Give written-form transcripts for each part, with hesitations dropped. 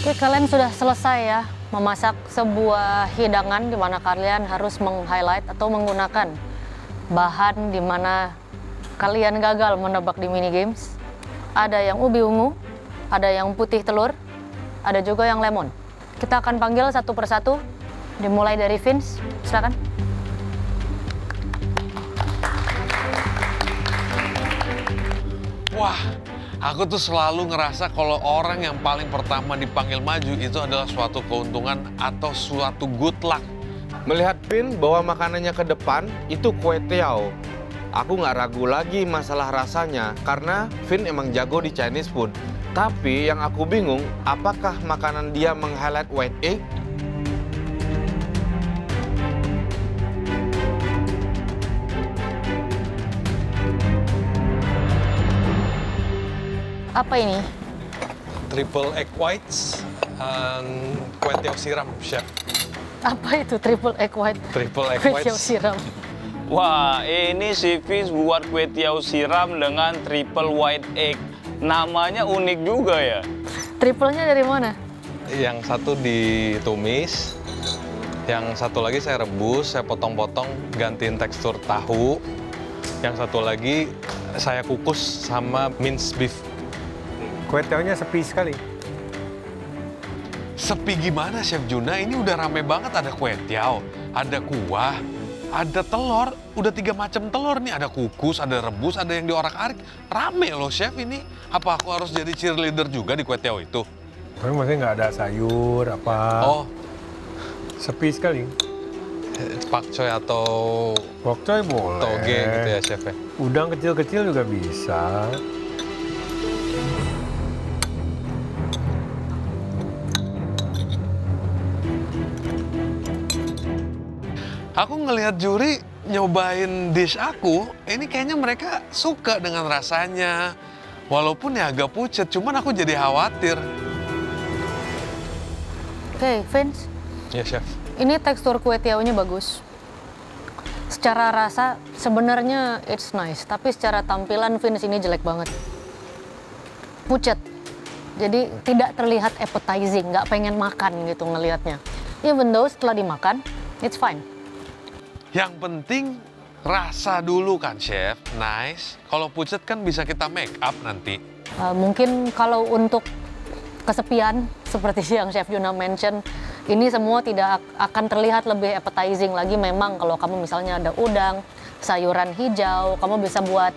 Oke, kalian sudah selesai ya memasak sebuah hidangan di mana kalian harus meng-highlight atau menggunakan bahan di mana kalian gagal menebak di mini games. Ada yang ubi ungu, ada yang putih telur, ada juga yang lemon. Kita akan panggil satu persatu, dimulai dari Vince, silakan. Wah, aku tuh selalu ngerasa kalau orang yang paling pertama dipanggil maju itu adalah suatu keuntungan atau suatu good luck. Melihat Vin bawa makanannya ke depan, itu kue tiao. Aku nggak ragu lagi masalah rasanya, karena Vin emang jago di Chinese food. Tapi yang aku bingung, apakah makanan dia meng-highlight white egg? Apa ini? Triple egg whites and kue tiao siram, chef. Apa itu triple egg white? Triple egg Kue whites. tiao siram. Wah, ini si Vince buat kue tiao siram dengan triple white egg. Namanya unik juga ya. Triplenya dari mana? Yang satu ditumis, yang satu lagi saya rebus, saya potong-potong, gantiin tekstur tahu. Yang satu lagi saya kukus sama minced beef. Kue tiaonya sepi sekali. Sepi gimana, Chef Juna? Ini udah rame banget, ada kue tiao, ada kuah, ada telur, udah 3 macam telur nih. Ada kukus, ada rebus, ada yang diorak-arik. Rame loh, Chef, ini. Apa aku harus jadi cheerleader juga di kue tiao itu? Tapi maksudnya nggak ada sayur, apa. Oh, Sepi sekali. pakcoy atau Pokcoy boleh. toge gitu ya, Chef ya? Udang kecil-kecil juga bisa. Aku ngelihat juri nyobain dish aku, ini kayaknya mereka suka dengan rasanya. Walaupun ya agak pucet, cuman aku jadi khawatir. Oke, Vince. Ya, Chef. Ini tekstur kue tiaonya bagus. Secara rasa sebenarnya it's nice, tapi secara tampilan Vince ini jelek banget. Pucet. Jadi tidak terlihat appetizing, nggak pengen makan gitu ngelihatnya. Even though setelah dimakan, it's fine. Yang penting rasa dulu kan, Chef. Nice. Kalau pucet kan bisa kita make up nanti. Mungkin kalau untuk kesepian, seperti yang Chef Juna mention, ini semua tidak akan terlihat lebih appetizing lagi. Memang kalau kamu misalnya ada udang, sayuran hijau, kamu bisa buat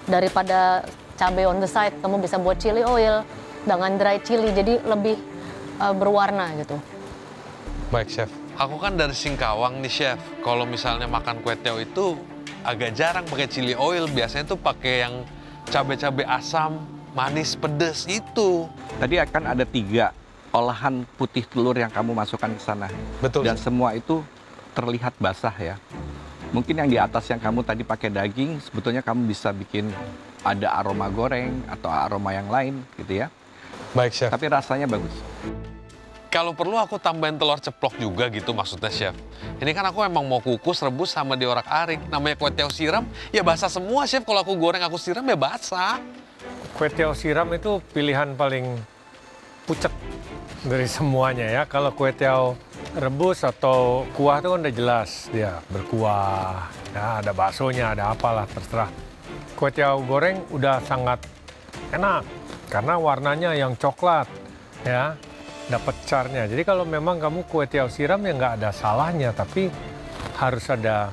daripada cabai on the side, kamu bisa buat chili oil dengan dry chili, jadi lebih berwarna gitu. Baik, Chef. Aku kan dari Singkawang nih, Chef. Kalau misalnya makan kue tiao itu agak jarang pakai chili oil. Biasanya tuh pakai yang cabai-cabai asam, manis, pedes itu. Tadi akan ada 3 olahan putih telur yang kamu masukkan ke sana. Betul, Dan Chef. semua itu terlihat basah ya. Mungkin yang di atas yang kamu tadi pakai daging, sebetulnya kamu bisa bikin ada aroma goreng atau aroma yang lain gitu ya. Baik, Chef. Tapi rasanya bagus. Kalau perlu aku tambahin telur ceplok juga gitu maksudnya, Chef. Ini kan aku emang mau kukus, rebus, sama diorak-arik. Namanya kue tiao siram, ya basah semua, Chef. Kalau aku goreng, aku siram, ya basah. Kue tiao siram itu pilihan paling pucet dari semuanya ya. Kalau kue tiao rebus atau kuah itu kan udah jelas dia berkuah. Ya, ada baksonya, ada apalah, terserah. Kue tiao goreng udah sangat enak karena warnanya yang coklat ya. Dapat charnya. Jadi kalau memang kamu kue tiao siram ya nggak ada salahnya, tapi harus ada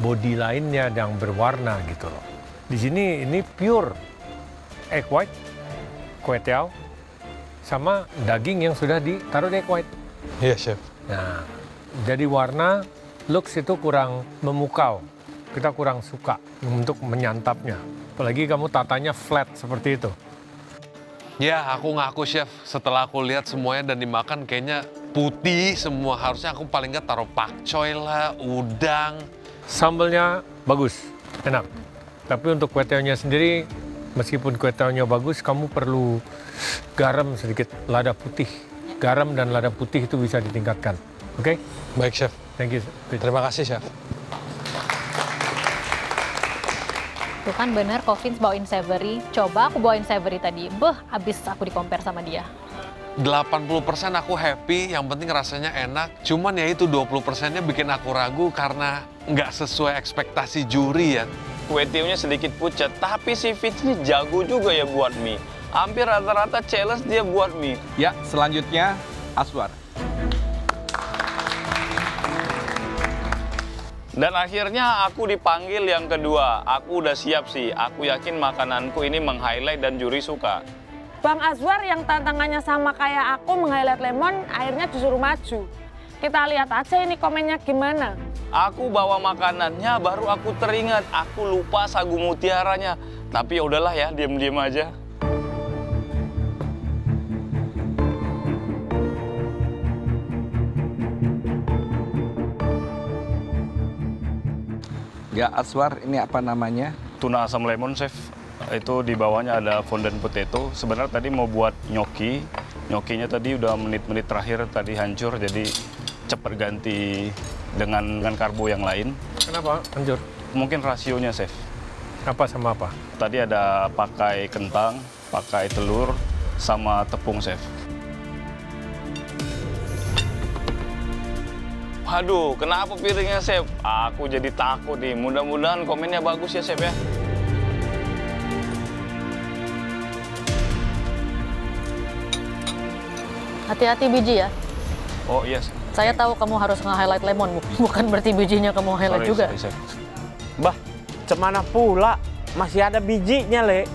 body lainnya yang berwarna gitu loh. Di sini ini pure egg white, kue tiao, sama daging yang sudah ditaruh di egg white. Iya, Chef. Nah, jadi warna, looks itu kurang memukau. Kita kurang suka untuk menyantapnya. Apalagi kamu tatanya flat seperti itu. Ya, aku ngaku, Chef. Setelah aku lihat semuanya dan dimakan, kayaknya putih semua. Harusnya aku paling nggak taruh pakcoy lah, udang. Sambelnya bagus, enak. Tapi untuk kue tiaonya sendiri, meskipun kue tiaonya bagus, kamu perlu garam sedikit, lada putih. Garam dan lada putih itu bisa ditingkatkan. Oke? Baik, Chef. Thank you. Terima kasih, Chef. Tuh kan bener kok Vince bawain savory. Coba aku bawain savory tadi. Beh, abis aku di-compare sama dia. 80% aku happy, yang penting rasanya enak. Cuman ya itu 20%-nya bikin aku ragu karena nggak sesuai ekspektasi juri ya. Kue tiaunya sedikit pucat, tapi si Fitz ini jago juga ya buat mie. Hampir rata-rata challenge dia buat mie. Ya, selanjutnya Aswar. Dan akhirnya aku dipanggil yang kedua. Aku udah siap sih. Aku yakin makananku ini meng-highlight dan juri suka. Bang Azwar yang tantangannya sama kayak aku meng-highlight lemon, akhirnya disuruh maju. Kita lihat aja ini komennya gimana. Aku bawa makanannya, baru aku teringat. Aku lupa sagu mutiaranya. Tapi ya udahlah ya, diam-diam aja. Ya, Aswar, ini apa namanya? Tuna asam lemon, chef. Itu di bawahnya ada fondant potato. Sebenarnya tadi mau buat gnocchi. Gnocchinya tadi udah menit-menit terakhir tadi hancur, jadi cepat ganti dengan karbo yang lain. Kenapa hancur? Mungkin rasionya, chef. Apa sama apa? Tadi ada pakai kentang, pakai telur, sama tepung, chef. Waduh, kenapa piringnya, chef? Aku jadi takut nih. Mudah-mudahan komennya bagus ya, chef ya. Hati-hati biji ya. Oh iya. Saya tahu kamu harus nge-highlight lemon, bukan berarti bijinya kamu highlight juga. Sorry, chef. Bah, cemana pula? Masih ada bijinya, Le.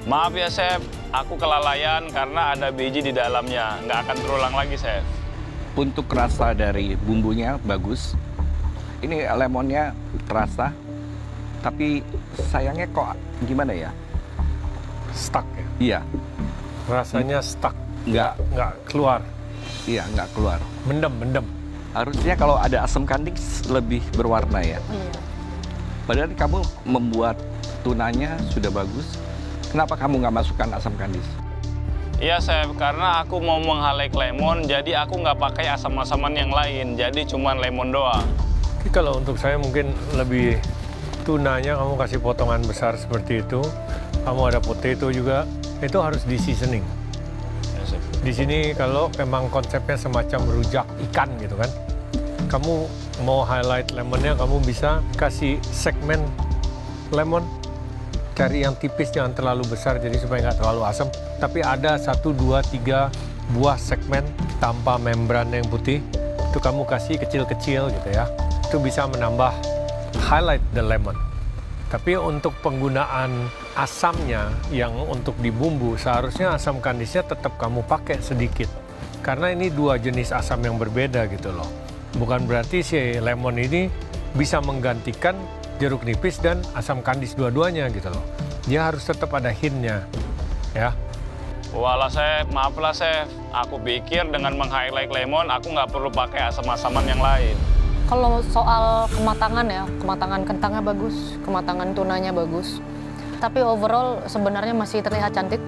Maaf ya, chef. Aku kelalaian karena ada biji di dalamnya. Nggak akan terulang lagi, chef. Untuk rasa dari bumbunya bagus. Ini lemonnya terasa, tapi sayangnya kok gimana ya? Stuck ya? Iya, Rasanya stuck. nggak Keluar. iya nggak keluar. Mendem. Harusnya kalau ada asam kandis lebih berwarna ya. Iya. Padahal kamu membuat tunanya sudah bagus. Kenapa kamu nggak masukkan asam kandis? Iya, chef. Karena aku mau meng-highlight lemon, jadi aku nggak pakai asam-asaman yang lain. Jadi cuma lemon doang. Tapi kalau untuk saya mungkin lebih tunanya kamu kasih potongan besar seperti itu. Kamu ada potato juga. Itu harus di seasoning. Ya, chef. Di sini kalau memang konsepnya semacam rujak ikan gitu kan, kamu mau highlight lemonnya, kamu bisa kasih segmen lemon, cari yang tipis, jangan terlalu besar jadi supaya nggak terlalu asam. Tapi ada 1, 2, 3 buah segmen tanpa membran yang putih, itu kamu kasih kecil-kecil gitu ya. Itu bisa menambah highlight the lemon. Tapi untuk penggunaan asamnya yang untuk di bumbu, seharusnya asam kandisnya tetap kamu pakai sedikit. Karena ini dua jenis asam yang berbeda gitu loh. Bukan berarti si lemon ini bisa menggantikan jeruk nipis dan asam kandis dua-duanya gitu loh. Dia harus tetap ada hintnya, ya. Walah, chef. Maaflah, chef. Aku pikir dengan meng-highlight lemon, aku nggak perlu pakai asam-asaman yang lain. Kalau soal kematangan ya, kematangan kentangnya bagus, kematangan tunanya bagus. Tapi overall sebenarnya masih terlihat cantik.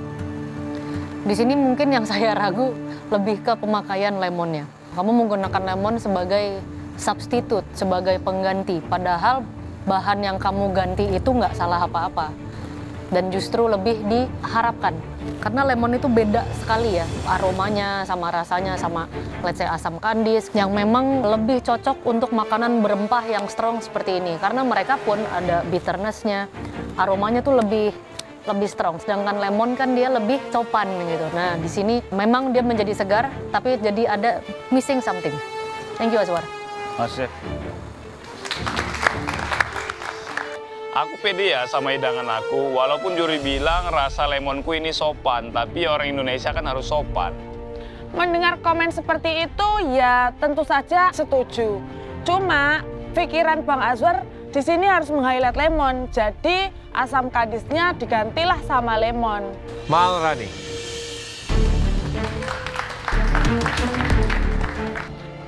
Di sini mungkin yang saya ragu lebih ke pemakaian lemonnya. Kamu menggunakan lemon sebagai substitute, sebagai pengganti. Padahal bahan yang kamu ganti itu nggak salah apa-apa. Dan justru lebih diharapkan. Karena lemon itu beda sekali ya, aromanya sama rasanya sama let's say asam kandis yang memang lebih cocok untuk makanan berempah yang strong seperti ini. Karena mereka pun ada bitterness-nya, aromanya tuh lebih strong. Sedangkan lemon kan dia lebih copan gitu. Nah di sini memang dia menjadi segar, tapi jadi ada missing something. Thank you Azwar. Mas, chef. Aku pede ya sama hidangan aku, walaupun juri bilang rasa lemonku ini sopan, tapi orang Indonesia kan harus sopan. Mendengar komen seperti itu ya tentu saja setuju. Cuma pikiran Bang Azwar di sini harus meng-highlight lemon, jadi asam kandisnya digantilah sama lemon. Mal Rani.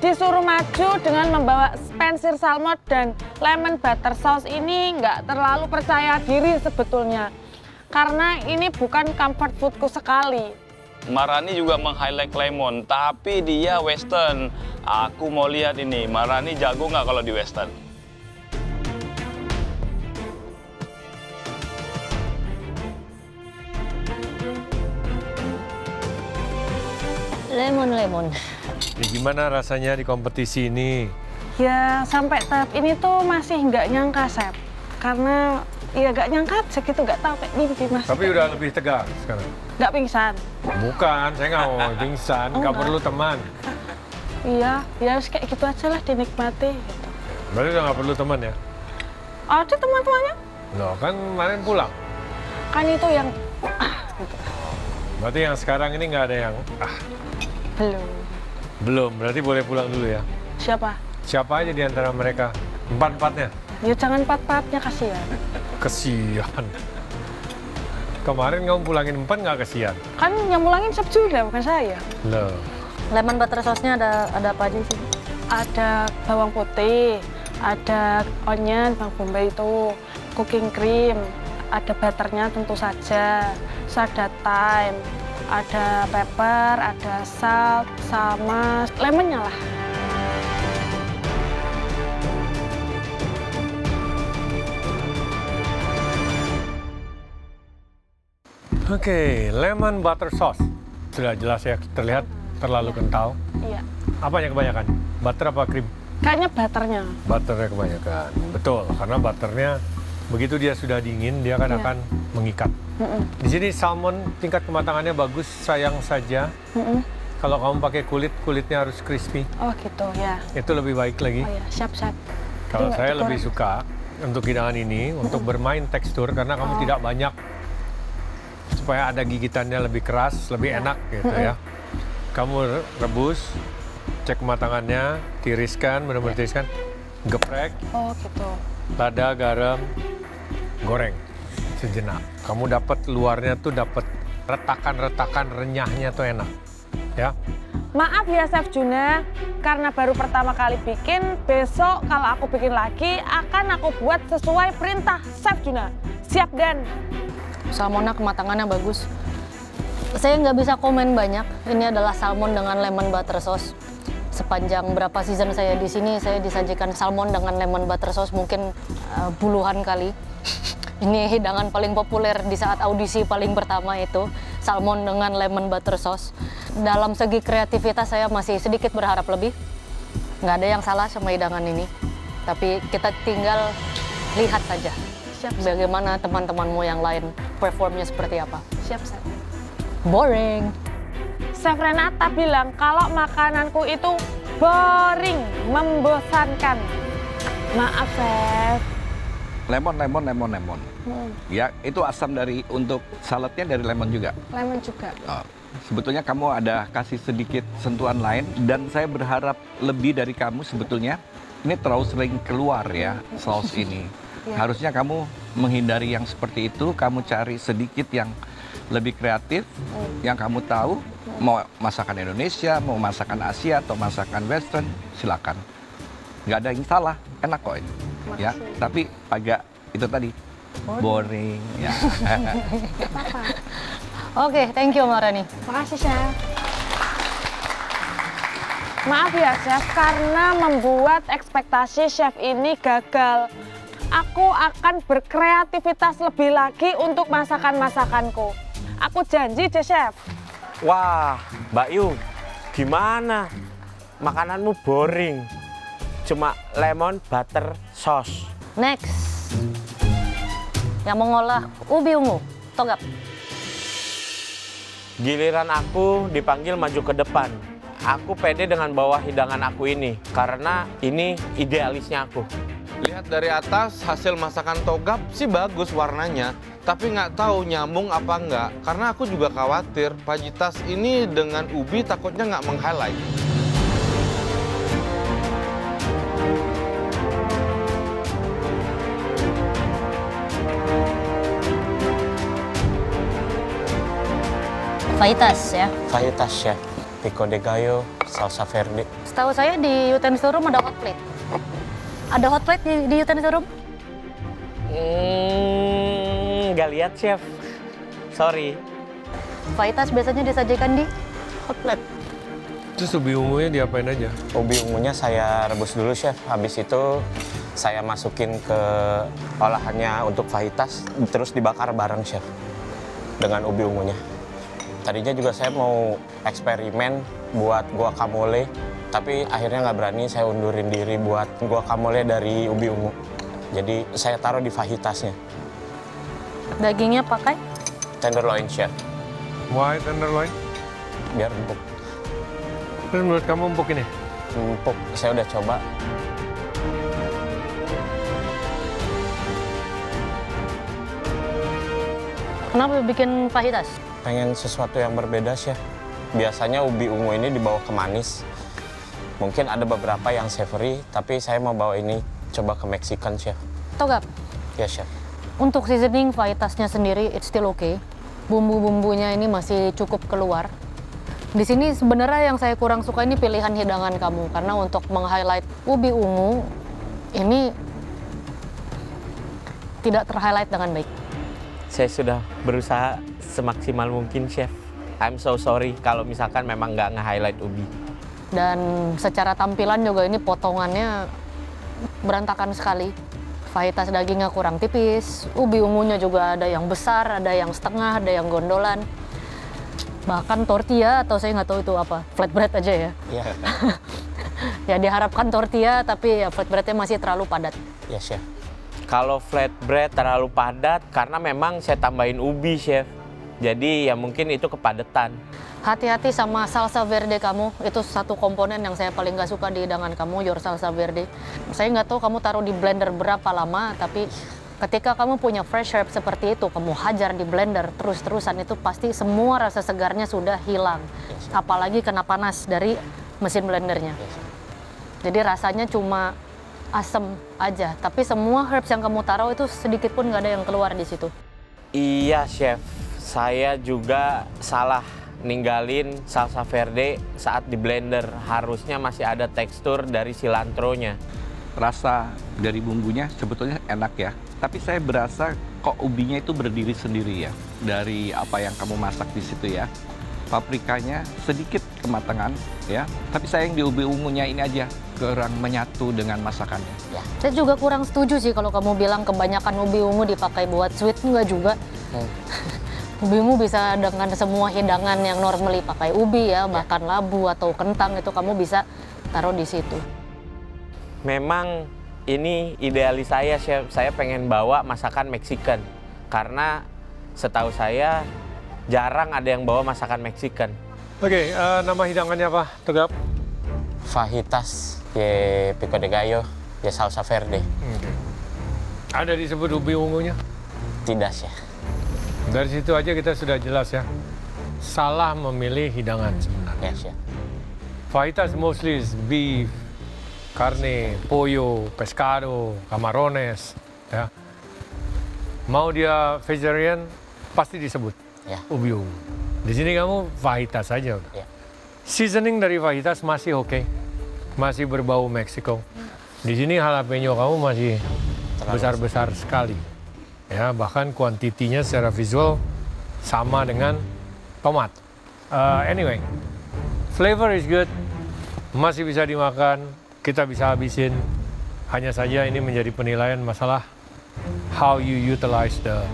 Disuruh maju dengan membawa Spencer salmon dan lemon butter sauce ini nggak terlalu percaya diri sebetulnya. Karena ini bukan comfort foodku sekali. Marani juga meng-highlight lemon, tapi dia western. Aku mau lihat ini, Marani jago nggak kalau di western? Lemon. Ya, gimana rasanya di kompetisi ini? Ya sampai tahap ini tuh masih nggak nyangka, Chef. Karena ya nggak nyangka segitu, nggak tahu kayak mimpi Mas. Tapi udah lebih tegar sekarang. Nggak pingsan. Bukan, saya nggak mau pingsan, nggak Enggak. perlu teman. Iya, ya harus kayak gitu aja lah, dinikmati. Gitu. Berarti udah nggak perlu teman ya? Ada teman-temannya, Loh, kan kemarin pulang. kan itu yang gitu. Berarti yang sekarang ini nggak ada yang Belum. belum. Berarti boleh pulang dulu ya? Siapa? Siapa aja di antara mereka? Empat-empatnya? Ya jangan empat-empatnya, kasihan. Kesian. Kemarin kamu pulangin 4 nggak kesian? Kan yang mulangin Chef Juna, bukan saya. Loh. Lemon butter sauce-nya ada apa aja sih? Ada bawang putih, ada onion, bawang bombay itu, cooking cream, ada butternya tentu saja, ada thyme, ada pepper, ada salt, sama lemonnya lah. Oke, lemon butter sauce. Sudah jelas ya, terlihat terlalu kental. Iya. Apanya kebanyakan? Butter apa krim? Kayaknya butternya. Butternya kebanyakan. Betul, karena butternya begitu dia sudah dingin, dia kan Iya. akan mengikat. Di sini salmon tingkat kematangannya bagus, sayang saja. Kalau kamu pakai kulitnya harus crispy. Oh gitu ya. Itu lebih baik lagi. Oh ya, siap-siap. Kalau Jadi nggak saya digoreng. lebih suka untuk hidangan ini, untuk bermain tekstur, karena kamu tidak banyak, supaya ada gigitannya lebih keras, lebih enak gitu ya. Kamu rebus, cek kematangannya, tiriskan, benar-benar tiriskan, geprek, Oh gitu. lada, garam, goreng sejenak. Kamu dapat luarnya tuh dapat retakan-retakan renyahnya tuh enak, ya. Maaf ya Chef Juna, karena baru pertama kali bikin, besok kalau aku bikin lagi akan aku buat sesuai perintah Chef Juna. Siap Dan? Salmonnya kematangannya bagus. Saya nggak bisa komen banyak. Ini adalah salmon dengan lemon butter sauce. Sepanjang berapa season saya di sini, saya disajikan salmon dengan lemon butter sauce mungkin puluhan kali. Ini hidangan paling populer di saat audisi paling pertama itu, salmon dengan lemon butter sauce. Dalam segi kreativitas saya masih sedikit berharap lebih. Nggak ada yang salah sama hidangan ini. Tapi kita tinggal lihat saja bagaimana teman-temanmu yang lain performnya seperti apa. Siap. Boring. Chef Renata bilang kalau makananku itu boring, membosankan. Maaf Chef. Lemon. Ya, itu asam untuk saladnya dari lemon juga. Lemon juga. Oh, sebetulnya kamu ada kasih sedikit sentuhan lain, dan saya berharap lebih dari kamu sebetulnya. Ini terlalu sering keluar ya, saus ini. Harusnya kamu menghindari yang seperti itu, kamu cari sedikit yang lebih kreatif, yang kamu tahu, mau masakan Indonesia, mau masakan Asia, atau masakan Western, silakan. Nggak ada yang salah, enak kok ini. Ya, tapi agak itu tadi, boring. Ya. Oke, thank you Marani. Makasih Chef. Maaf ya Chef, karena membuat ekspektasi Chef ini gagal. Aku akan berkreativitas lebih lagi untuk masakan-masakanku. Aku janji deh Chef. Wah, Mbak Yu, gimana? Makananmu boring. Cuma lemon butter sauce. Next. Yang mengolah ubi ungu, togap. Giliran aku dipanggil maju ke depan. Aku pede dengan bawa hidangan aku ini, karena ini idealisnya aku. Lihat dari atas, hasil masakan togap sih bagus warnanya, tapi nggak tahu nyambung apa nggak. Karena aku juga khawatir fajitas ini dengan ubi takutnya nggak meng-highlight. Fajitas ya. Fajitas chef, pico de gallo, salsa verde. Setahu saya di utensil room ada hot plate. Ada hot plate di utensil room? Nggak lihat chef. Sorry. Fajitas biasanya disajikan di hot plate. Terus ubi ungunya diapain aja? Ubi ungunya saya rebus dulu chef. Habis itu saya masukin ke olahannya untuk fajitas, terus dibakar bareng chef dengan ubi ungunya. Tadinya juga saya mau eksperimen buat guacamole, tapi akhirnya nggak berani, saya undurin diri buat guacamole dari ubi ungu. Jadi saya taruh di fajitasnya. Dagingnya pakai? Tenderloin, chef. Why tenderloin? Biar empuk. Terus menurut kamu empuk ini? Empuk, saya udah coba. Kenapa bikin fajitas? Pengen sesuatu yang berbeda, chef. Biasanya ubi ungu ini dibawa ke manis. Mungkin ada beberapa yang savory, tapi saya mau bawa ini coba ke Mexican, chef. Togap, Ya, chef. untuk seasoning fajitasnya sendiri, it's still okay. Bumbu-bumbunya ini masih cukup keluar. Di sini sebenarnya yang saya kurang suka ini pilihan hidangan kamu, karena untuk meng-highlight ubi ungu, ini tidak ter-highlight dengan baik. Saya sudah berusaha semaksimal mungkin, chef. I'm so sorry kalau misalkan memang nggak nge-highlight ubi. Dan secara tampilan juga ini potongannya berantakan sekali. Fajitas dagingnya kurang tipis, ubi ungunya juga ada yang besar, ada yang setengah, ada yang gondolan. Bahkan tortilla, atau saya nggak tahu itu apa, flatbread aja ya. Iya. Ya diharapkan tortilla, tapi ya flatbreadnya masih terlalu padat. Ya, chef. Kalau flatbread terlalu padat, karena memang saya tambahin ubi, chef. Jadi ya mungkin itu kepadatan. Hati-hati sama salsa verde kamu, itu satu komponen yang saya paling nggak suka di hidangan kamu, your salsa verde. Saya nggak tahu kamu taruh di blender berapa lama, tapi ketika kamu punya fresh herb seperti itu, kamu hajar di blender terus-terusan, itu pasti semua rasa segarnya sudah hilang. Apalagi kena panas dari mesin blendernya. Jadi rasanya cuma asam aja, tapi semua herbs yang kamu taruh itu sedikit pun nggak ada yang keluar di situ. Iya, chef. Saya juga salah ninggalin salsa verde saat di blender. Harusnya masih ada tekstur dari silantronya. Rasa dari bumbunya sebetulnya enak ya. Tapi saya berasa kok ubinya itu berdiri sendiri ya. Dari apa yang kamu masak di situ ya. Paprikanya sedikit kematangan ya. Tapi sayang di ubi ungunya ini aja kurang menyatu dengan masakannya. Saya juga kurang setuju sih kalau kamu bilang kebanyakan ubi ungu dipakai buat sweet, enggak juga. Ubi ungu bisa dengan semua hidangan yang normally pakai ubi ya, bahkan labu atau kentang itu kamu bisa taruh di situ. Memang ini idealis saya, chef. Saya pengen bawa masakan Mexican. Karena setahu saya jarang ada yang bawa masakan Mexican. Oke, nama hidangannya apa, Togap? Fajitas de pico de gallo de salsa verde. Ada disebut ubi ungunya? Tidak, chef. Dari situ aja kita sudah jelas ya. Salah memilih hidangan sebenarnya. Yes, chef. Fajitas mostly is beef, carne, pollo, pescado, camarones, ya. Mau dia vegetarian, pasti disebut Ya. ubi ungu. Di sini kamu fajitas aja udah. Ya. Seasoning dari fajitas masih oke, masih berbau Meksiko. Di sini jalapeno kamu masih besar-besar sekali. Ya, bahkan kuantitinya secara visual sama dengan tomat. Anyway, flavor is good, masih bisa dimakan, kita bisa habisin. Hanya saja ini menjadi penilaian masalah how you utilize the,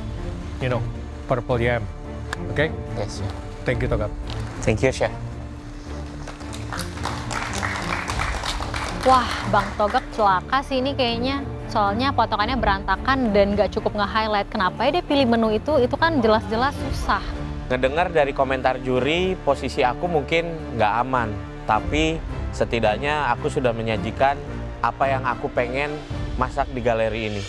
purple yam. Okay? Yes, chef. Thank you, Togap. Thank you, chef. Wah, Bang Togap celaka sih ini kayaknya. Soalnya potongannya berantakan dan nggak cukup nge-highlight. Kenapa ya dia pilih menu itu kan jelas-jelas susah. Ngedengar dari komentar juri, posisi aku mungkin nggak aman. Tapi setidaknya aku sudah menyajikan apa yang aku pengen masak di galeri ini.